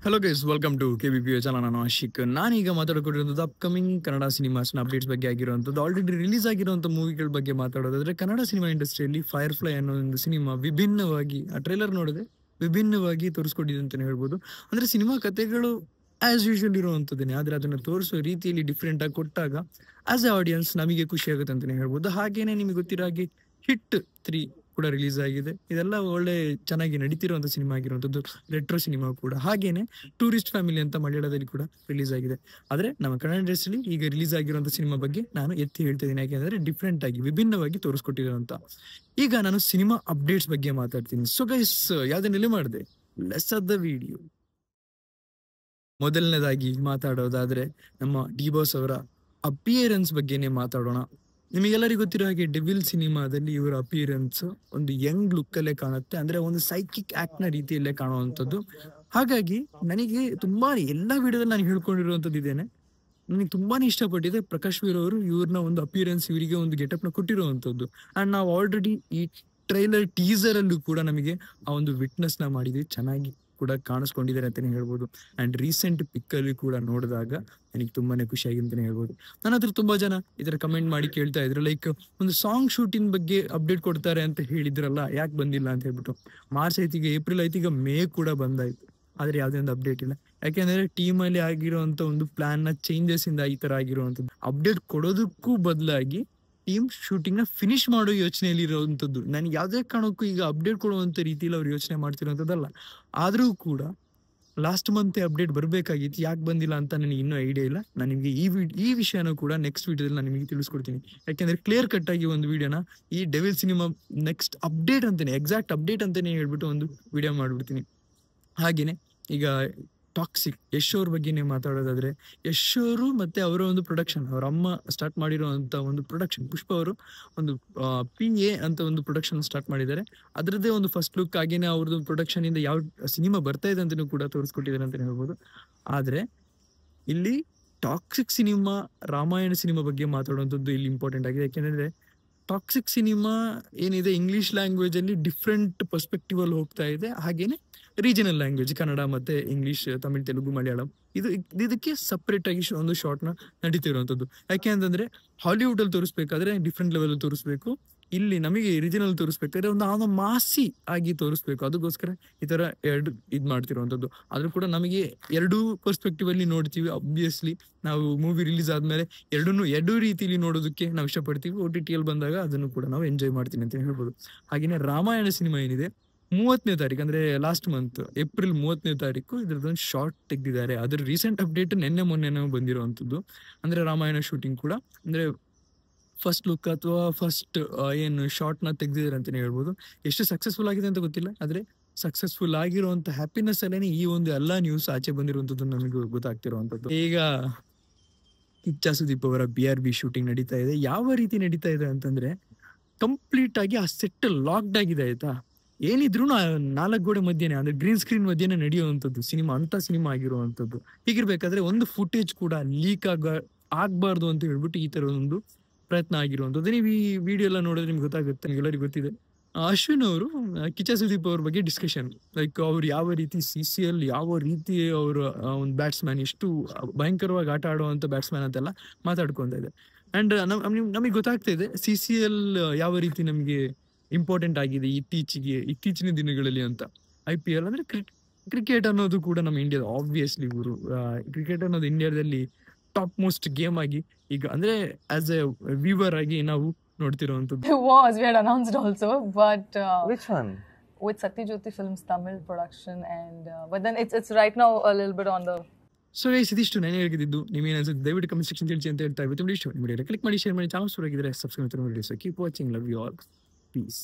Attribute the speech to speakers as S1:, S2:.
S1: Hello guys, welcome to KBPO channel. ನಾನು ಆಶಿಕ್. ನಾನೀಗ ಮಾತಾಡಿಕೊಂಡಿರೋದು ಅಪ್ಕಮಿಂಗ್ ಕನ್ನಡ ಸಿನಿಮಾಸ್ನ ಅಪ್ಡೇಟ್ಸ್ ಬಗ್ಗೆ ಆಗಿರುವಂಥದ್ದು. ಆಲ್ರೆಡಿ ರಿಲೀಸ್ ಆಗಿರುವಂಥ ಮೂವಿಗಳ ಬಗ್ಗೆ ಮಾತಾಡೋದಾದ್ರೆ, ಕನ್ನಡ ಸಿನಿಮಾ ಇಂಡಸ್ಟ್ರಿಯಲ್ಲಿ ಫೈರ್ ಫ್ಲೈ ಅನ್ನೋ ಒಂದು ಸಿನಿಮಾ ವಿಭಿನ್ನವಾಗಿ, ಆ ಟ್ರೈಲರ್ ನೋಡಿದ್ರೆ ವಿಭಿನ್ನವಾಗಿ ತೋರಿಸ್ಕೊಟ್ಟಿದೆ ಅಂತಲೇ ಹೇಳ್ಬೋದು. ಅಂದರೆ ಸಿನಿಮಾ ಕಥೆಗಳು ಆಸ್ ಯೂಶುವಲ್ ಇರುವಂಥದ್ದೇನೆ, ಆದರೆ ಅದನ್ನು ತೋರಿಸೋ ರೀತಿಯಲ್ಲಿ ಡಿಫ್ರೆಂಟ್ ಆಗಿ ಕೊಟ್ಟಾಗ ಆಸ್ ಎ ಆಡಿಯನ್ಸ್ ನಮಗೆ ಖುಷಿ ಆಗುತ್ತೆ ಅಂತಲೇ ಹೇಳ್ಬೋದು. ಹಾಗೇನೆ ನಿಮಗೆ ಗೊತ್ತಿರೋ ಹಾಗೆ ಹಿಟ್ 3 ಕೂಡ ರಿಲೀಸ್ ಆಗಿದೆ. ಇದೆಲ್ಲ ಒಳ್ಳೆ ಚೆನ್ನಾಗಿ ನಡೀತಿರುವಂಥ ಸಿನಿಮಾ ಆಗಿರುವಂಥದ್ದು, ರೆಟ್ರೋ ಸಿನಿಮಾ ಕೂಡ. ಹಾಗೇನೆ ಟೂರಿಸ್ಟ್ ಫ್ಯಾಮಿಲಿ ಅಂತ ಮಲಯಾಳದಲ್ಲಿ ಕೂಡ ರಿಲೀಸ್ ಆಗಿದೆ. ಆದರೆ ನಮ್ಮ ಕನ್ನಡ ಇಂಡಸ್ಟ್ರಿಯಲ್ಲಿ ಈಗ ರಿಲೀಸ್ ಆಗಿರುವಂಥ ಸಿನಿಮಾ ಬಗ್ಗೆ ನಾನು ಎತ್ತಿ ಹೇಳ್ತಿದ್ದೀನಿ, ಯಾಕೆಂದರೆ ಡಿಫ್ರೆಂಟ್ ಆಗಿ ವಿಭಿನ್ನವಾಗಿ ತೋರಿಸ್ಕೊಟ್ಟಿರುವಂಥ. ಈಗ ನಾನು ಸಿನಿಮಾ ಅಪ್ಡೇಟ್ಸ್ ಬಗ್ಗೆ ಮಾತಾಡ್ತೀನಿ. ಸೊ ಗೈಸ್, ಯಾವುದನ್ನೆಲ್ಲ ಮಾಡಿದೆ, ಲೆಟ್ಸ್ ಆಫ್ ದ ವಿಡಿಯೋ. ಮೊದಲನೇದಾಗಿ ಮಾತಾಡೋದಾದ್ರೆ ನಮ್ಮ ಡಿ ಬಾಸ್ ಅವರ ಅಪಿಯರೆನ್ಸ್ ಬಗ್ಗೆನೇ ಮಾತಾಡೋಣ. ನಿಮಗೆಲ್ಲರಿಗೂ ಗೊತ್ತಿರೋ ಹಾಗೆ ಡೆವಿಲ್ ಸಿನಿಮಾದಲ್ಲಿ ಇವರ ಅಪಿಯರೆನ್ಸ್ ಒಂದು ಯಂಗ್ ಲುಕ್ ಅಲ್ಲೇ ಕಾಣುತ್ತೆ, ಅಂದ್ರೆ ಒಂದು ಸೈಕಿಕ್ ಆಕ್ಟ್ ನ ರೀತಿಯಲ್ಲೇ ಕಾಣುವಂಥದ್ದು. ಹಾಗಾಗಿ ನನಗೆ ತುಂಬಾ ಎಲ್ಲಾ ವಿಡಿಯೋದಲ್ಲಿ ನಾನು ಹೇಳ್ಕೊಂಡಿರುವಂಥದ್ದು ಇದೇನೆ, ನನಗೆ ತುಂಬಾನೇ ಇಷ್ಟಪಟ್ಟಿದೆ. ಪ್ರಕಾಶ್ ವೀರ್ ಅವರು ಇವ್ರನ್ನ ಒಂದು ಅಪಿಯರೆನ್ಸ್, ಇವರಿಗೆ ಒಂದು ಗೆಟಪ್ ನ ಕೊಟ್ಟಿರುವಂಥದ್ದು. ಅಂಡ್ ನಾವು ಆಲ್ರೆಡಿ ಈ ಟ್ರೈಲರ್ ಟೀಸರ್ ಅಲ್ಲೂ ಕೂಡ ನಮಗೆ ಆ ಒಂದು ವಿಟ್ನೆಸ್ ನ ಮಾಡಿದ್ವಿ, ಚೆನ್ನಾಗಿ ಕೂಡ ಕಾಣಿಸ್ಕೊಂಡಿದ್ದಾರೆ ಅಂತಾನೆ ಹೇಳ್ಬೋದು. ಅಂಡ್ ರೀಸೆಂಟ್ ಪಿಕ್ ಅಲ್ಲಿ ಕೂಡ ನೋಡಿದಾಗ ನನಗೆ ತುಂಬಾನೇ ಖುಷಿಯಾಗಿ ಅಂತಾನೆ ಹೇಳ್ಬೋದು. ನನ್ನ ಹತ್ರ ತುಂಬಾ ಜನ ಇದರ ಕಮೆಂಟ್ ಮಾಡಿ ಕೇಳ್ತಾ ಇದ್ರು, ಲೈಕ್ ಒಂದು ಸಾಂಗ್ ಶೂಟಿಂಗ್ ಬಗ್ಗೆ ಅಪ್ಡೇಟ್ ಕೊಡ್ತಾರೆ ಅಂತ ಹೇಳಿದ್ರಲ್ಲ, ಯಾಕೆ ಬಂದಿಲ್ಲ ಅಂತ ಹೇಳ್ಬಿಟ್ಟು. ಮಾರ್ಚ್ ಐತಿಗೆ, ಏಪ್ರಿಲ್ ಐತಿಗ, ಮೇ ಕೂಡ ಬಂದಾಯ್ತು, ಆದ್ರೆ ಯಾವುದೇ ಒಂದು ಅಪ್ಡೇಟ್ ಇಲ್ಲ. ಯಾಕೆಂದ್ರೆ ಟೀಮ್ ಅಲ್ಲಿ ಆಗಿರುವಂತ ಒಂದು ಪ್ಲಾನ್ ನ ಚೇಂಜಸ್ ಇಂದ ಈ ತರ ಆಗಿರುವಂತದ್ದು. ಅಪ್ಡೇಟ್ ಕೊಡೋದಕ್ಕೂ ಬದಲಾಗಿ ಟೀಮ್ ಶೂಟಿಂಗ್ ನ ಫಿನಿಶ್ ಮಾಡೋ ಯೋಚನೆಯಲ್ಲಿ ಇರುವಂತದ್ದು. ನನಗೆ ಯಾವುದೇ ಕಾರಣಕ್ಕೂ ಈಗ ಅಪ್ಡೇಟ್ ಕೊಡುವಂತ ರೀತಿಯಲ್ಲಿ ಅವ್ರು ಯೋಚನೆ ಮಾಡ್ತಿರೋಂಥದ್ದಲ್ಲ. ಆದ್ರೂ ಕೂಡ ಲಾಸ್ಟ್ ಮಂತ್ ಅಪ್ಡೇಟ್ ಬರಬೇಕಾಗಿತ್ತು, ಯಾಕೆ ಬಂದಿಲ್ಲ ಅಂತ ನನಗೆ ಇನ್ನೂ ಐಡಿಯಾ ಇಲ್ಲ. ನಾನು ನಿಮಗೆ ಈ ವಿಷಯನೂ ಕೂಡ ನೆಕ್ಸ್ಟ್ ವಿಡಿಯೋದಲ್ಲಿ ನಾನು ನಿಮಗೆ ತಿಳಿಸ್ಕೊಡ್ತೀನಿ. ಯಾಕೆಂದ್ರೆ ಕ್ಲಿಯರ್ ಕಟ್ ಆಗಿ ಒಂದು ವಿಡಿಯೋನ ಈ ಡೆವಿಲ್ ಸಿನಿಮಾ ನೆಕ್ಸ್ಟ್ ಅಪ್ಡೇಟ್ ಅಂತಾನೆ, ಎಕ್ಸಾಕ್ಟ್ ಅಪ್ಡೇಟ್ ಅಂತಾನೆ ಹೇಳ್ಬಿಟ್ಟು ಒಂದು ವಿಡಿಯೋ ಮಾಡ್ಬಿಡ್ತೀನಿ. ಹಾಗೇನೆ ಈಗ ಟಾಕ್ಸಿಕ್ ಯಶ್ ಅವ್ರ ಬಗ್ಗೆನೇ ಮಾತಾಡೋದಾದ್ರೆ, ಯಶ್ ಅವರು ಮತ್ತೆ ಅವರ ಒಂದು ಪ್ರೊಡಕ್ಷನ್, ಅವ್ರ ಅಮ್ಮ ಸ್ಟಾರ್ಟ್ ಮಾಡಿರುವಂತ ಒಂದು ಪ್ರೊಡಕ್ಷನ್, ಪುಷ್ಪ ಅವರು ಒಂದು PA ಅಂತ ಒಂದು ಪ್ರೊಡಕ್ಷನ್ ಸ್ಟಾರ್ಟ್ ಮಾಡಿದ್ದಾರೆ. ಅದರದ್ದೇ ಒಂದು ಫಸ್ಟ್ ಲುಕ್ ಆಗೇನೆ ಅವ್ರದ್ದು ಪ್ರೊಡಕ್ಷನ್ ಇಂದ ಯಾವ ಸಿನಿಮಾ ಬರ್ತಾ ಇದೆ ಅಂತಲೂ ಕೂಡ ತೋರಿಸ್ಕೊಟ್ಟಿದ್ದಾರೆ ಅಂತ ಹೇಳ್ಬೋದು. ಆದ್ರೆ ಇಲ್ಲಿ ಟಾಕ್ಸಿಕ್ ಸಿನಿಮಾ, ರಾಮಾಯಣ ಸಿನಿಮಾ ಬಗ್ಗೆ ಮಾತಾಡುವಂಥದ್ದು ಇಲ್ಲಿ ಇಂಪಾರ್ಟೆಂಟ್ ಆಗಿದೆ. ಯಾಕೆಂದ್ರೆ ಟಾಕ್ಸಿಕ್ ಸಿನಿಮಾ ಏನಿದೆ ಇಂಗ್ಲಿಷ್ ಲ್ಯಾಂಗ್ವೇಜ್ ಅಲ್ಲಿ ಡಿಫ್ರೆಂಟ್ ಪರ್ಸ್ಪೆಕ್ಟಿವ್ ಅಲ್ಲಿ ಹೋಗ್ತಾ ಇದೆ. ಹಾಗೇನೆ ರೀಜನಲ್ ಲ್ಯಾಂಗ್ವೇಜ್ ಕನ್ನಡ ಮತ್ತೆ ಇಂಗ್ಲಿಷ್, ತಮಿಳ್, ತೆಲುಗು, ಮಲಯಾಳಂ ಇದಕ್ಕೆ ಸಪ್ರೇಟ್ ಆಗಿ ಒಂದು ಶಾರ್ಟ್ ನ ನಡೀತಿರುವಂತದ್ದು. ಯಾಕೆ ಅಂತಂದ್ರೆ ಹಾಲಿವುಡ್ ಅಲ್ಲಿ ತೋರಿಸ್ಬೇಕಾದ್ರೆ ಡಿಫ್ರೆಂಟ್ ಲೆವೆಲ್ ಅಲ್ಲಿ ತೋರಿಸ್ಬೇಕು, ಇಲ್ಲಿ ನಮಗೆ ರೀಜನಲ್ ತೋರಿಸ್ಬೇಕಾದ್ರೆ ಒಂದು ಮಾಸಿ ಆಗಿ ತೋರಿಸ್ಬೇಕು. ಅದಕ್ಕೋಸ್ಕರ ಈ ತರ ಎರಡು ಮಾಡ್ತಿರುವಂತದ್ದು. ಆದ್ರೂ ಕೂಡ ನಮಗೆ ಎರಡೂ ಪರ್ಸ್ಪೆಕ್ಟಿವ್ ಅಲ್ಲಿ ನೋಡ್ತೀವಿ. ಅಬ್ವಿಯಸ್ಲಿ ನಾವು ಮೂವಿ ರಿಲೀಸ್ ಆದ್ಮೇಲೆ ಎರಡೂ ರೀತಿಯಲ್ಲಿ ನೋಡೋದಕ್ಕೆ ನಾವು ಇಷ್ಟಪಡ್ತೀವಿ. OTT ಅಲ್ಲಿ ಬಂದಾಗ ಅದನ್ನು ಕೂಡ ನಾವು ಎಂಜಾಯ್ ಮಾಡ್ತೀವಿ ಅಂತ ಹೇಳ್ಬೋದು. ಹಾಗೇನೆ ರಾಮಾಯಣ ಸಿನಿಮಾ ಏನಿದೆ, 30ನೇ ತಾರೀಕು ಅಂದ್ರೆ ಲಾಸ್ಟ್ ಮಂತ್ ಏಪ್ರಿಲ್ 30ನೇ ತಾರೀಕು ಇದ್ರದ್ದೊಂದು ಶಾರ್ಟ್ ತೆಗೆದಿದ್ದಾರೆ. ಅದ್ರ ರೀಸೆಂಟ್ ಅಪ್ಡೇಟ್ ಮೊನ್ನೆ ಬಂದಿರುವಂತದ್ದು. ಅಂದ್ರೆ ರಾಮಾಯಣ ಶೂಟಿಂಗ್ ಕೂಡ, ಅಂದ್ರೆ ಫಸ್ಟ್ ಲುಕ್ ಅಥವಾ ಫಸ್ಟ್ ಏನು ಶಾರ್ಟ್ ನ ತೆಗ್ದಿದ್ದಾರೆ ಅಂತಾನೆ ಹೇಳ್ಬೋದು. ಎಷ್ಟು ಸಕ್ಸಸ್ಫುಲ್ ಆಗಿದೆ ಅಂತ ಗೊತ್ತಿಲ್ಲ, ಆದ್ರೆ ಸಕ್ಸಸ್ಫುಲ್ ಆಗಿರುವಂತ ಹ್ಯಾಪಿನೆಸ್ ಅಲ್ಲೇನೆ ಈ ಒಂದು ಎಲ್ಲಾ ನ್ಯೂಸ್ ಆಚೆ ಬಂದಿರುವಂತದ್ದು ನಮಗೆ ಗೊತ್ತಾಗ್ತಿರುವಂತದ್ದು. ಈಗ ಕಿಚ್ಚ ಸುದೀಪ್ ಅವರ BRB ಶೂಟಿಂಗ್ ನಡೀತಾ ಇದೆ. ಯಾವ ರೀತಿ ನಡೀತಾ ಇದೆ ಅಂತಂದ್ರೆ, ಕಂಪ್ಲೀಟ್ ಆಗಿ ಆ ಸೆಟ್ ಲಾಕ್ಡ್ ಆಗಿದೆ, ಆಯ್ತಾ. ಏನಿದ್ರು 4 ಗೋಡೆ ಮಧ್ಯೆನೆ, ಅಂದ್ರೆ ಗ್ರೀನ್ ಸ್ಕ್ರೀನ್ ಮಧ್ಯೆನೆ ನಡೆಯುವಂಥದ್ದು ಸಿನಿಮಾ, ಅಂತ ಸಿನಿಮಾ ಆಗಿರುವಂತದ್ದು. ಹೀಗಿರ್ಬೇಕಾದ್ರೆ ಒಂದು ಫುಟೇಜ್ ಕೂಡ ಲೀಕ್ ಆಗ್ಬಾರ್ದು ಅಂತ ಹೇಳ್ಬಿಟ್ಟು ಈ ತರ ಒಂದು ಪ್ರಯತ್ನ ಆಗಿರುವಂಥದ್ದು. ನೀವು ಈ ವಿಡಿಯೋ ಎಲ್ಲ ನೋಡಿದ್ರೆ ನಿಮ್ಗೆ ಗೊತ್ತಾಗುತ್ತೆ, ನಿಮ್ಗೆಲ್ಲರಿಗೂ ಗೊತ್ತಿದೆ. ಅಶ್ವಿನ್ ಅವರು ಕಿಚ್ಚ ಸುದೀಪ್ ಅವ್ರ ಬಗ್ಗೆ ಡಿಸ್ಕಷನ್, ಲೈಕ್ ಅವ್ರು ಯಾವ ರೀತಿ CCL, ಯಾವ ರೀತಿ ಅವರು ಒಂದು ಬ್ಯಾಟ್ಸ್ಮ್ಯಾನ್, ಎಷ್ಟು ಭಯಂಕರವಾಗಿ ಆಟ ಆಡುವಂತ ಬ್ಯಾಟ್ಸ್ಮ್ಯಾನ್ ಅಂತೆಲ್ಲ ಮಾತಾಡ್ಕೊಂತ ಇದೆ. ಅಂಡ್ ನಮಗೆ ಗೊತ್ತಾಗ್ತಾ ಇದೆ CCL ಯಾವ ರೀತಿ ನಮಗೆ ಇಂಪಾರ್ಟೆಂಟ್ ಆಗಿದೆ ಇತ್ತೀಚಿನ ದಿನಗಳಲ್ಲಿ ಅಂತ. IPL ಅಂದ್ರೆ ಕ್ರಿಕೆಟ್ ಅನ್ನೋದು ಕೂಡ ನಮ್ಮ ಇಂಡಿಯಾದ, ಆಬ್ವಿಯಸ್ಲಿ ಗುರು, ಕ್ರಿಕೆಟ್ ಅನ್ನೋದು ಇಂಡಿಯಾದಲ್ಲಿ ಟಾಪ್ ಮೋಸ್ಟ್ ಗೇಮ್ ಆಗಿ ಈಗ ಅಂದ್ರೆ ಆಸ್ ಎ ವ್ಯೂವರ್ ಆಗಿ ನಾವು ನೋಡ್ತಿರುವಂತದ್ದು.
S2: We had announced also, but
S3: Which one?
S2: with Satyajyoti Films Tamil production, and but then it's right now a little bit on the.
S1: So guys, ಇದಿಷ್ಟು ನಾನು ಹೇಳಿದ್ದು. ನೀವೇನು ಅನ್ಸುತ್ತೆ ದಯವಿಟ್ಟು ಕಮೆಂಟ್ ಸೆಕ್ಷನ್ ತಿಳಿಸಿ ಅಂತ ಹೇಳ್ತಾ ಇತ್ತು. ಇಷ್ಟ ವಿಡಿಯೋ ಕ್ಲಿಕ್ ಮಾಡಿ, ಶೇರ್ ಮಾಡಿ, ಚಾನಲ್ ಶುರು ಆಗಿದ್ರೆ ಸಬ್ಸ್ಕ್ರೈಬ್ ಮಾಡಿ. Keep watching, love you all, piece.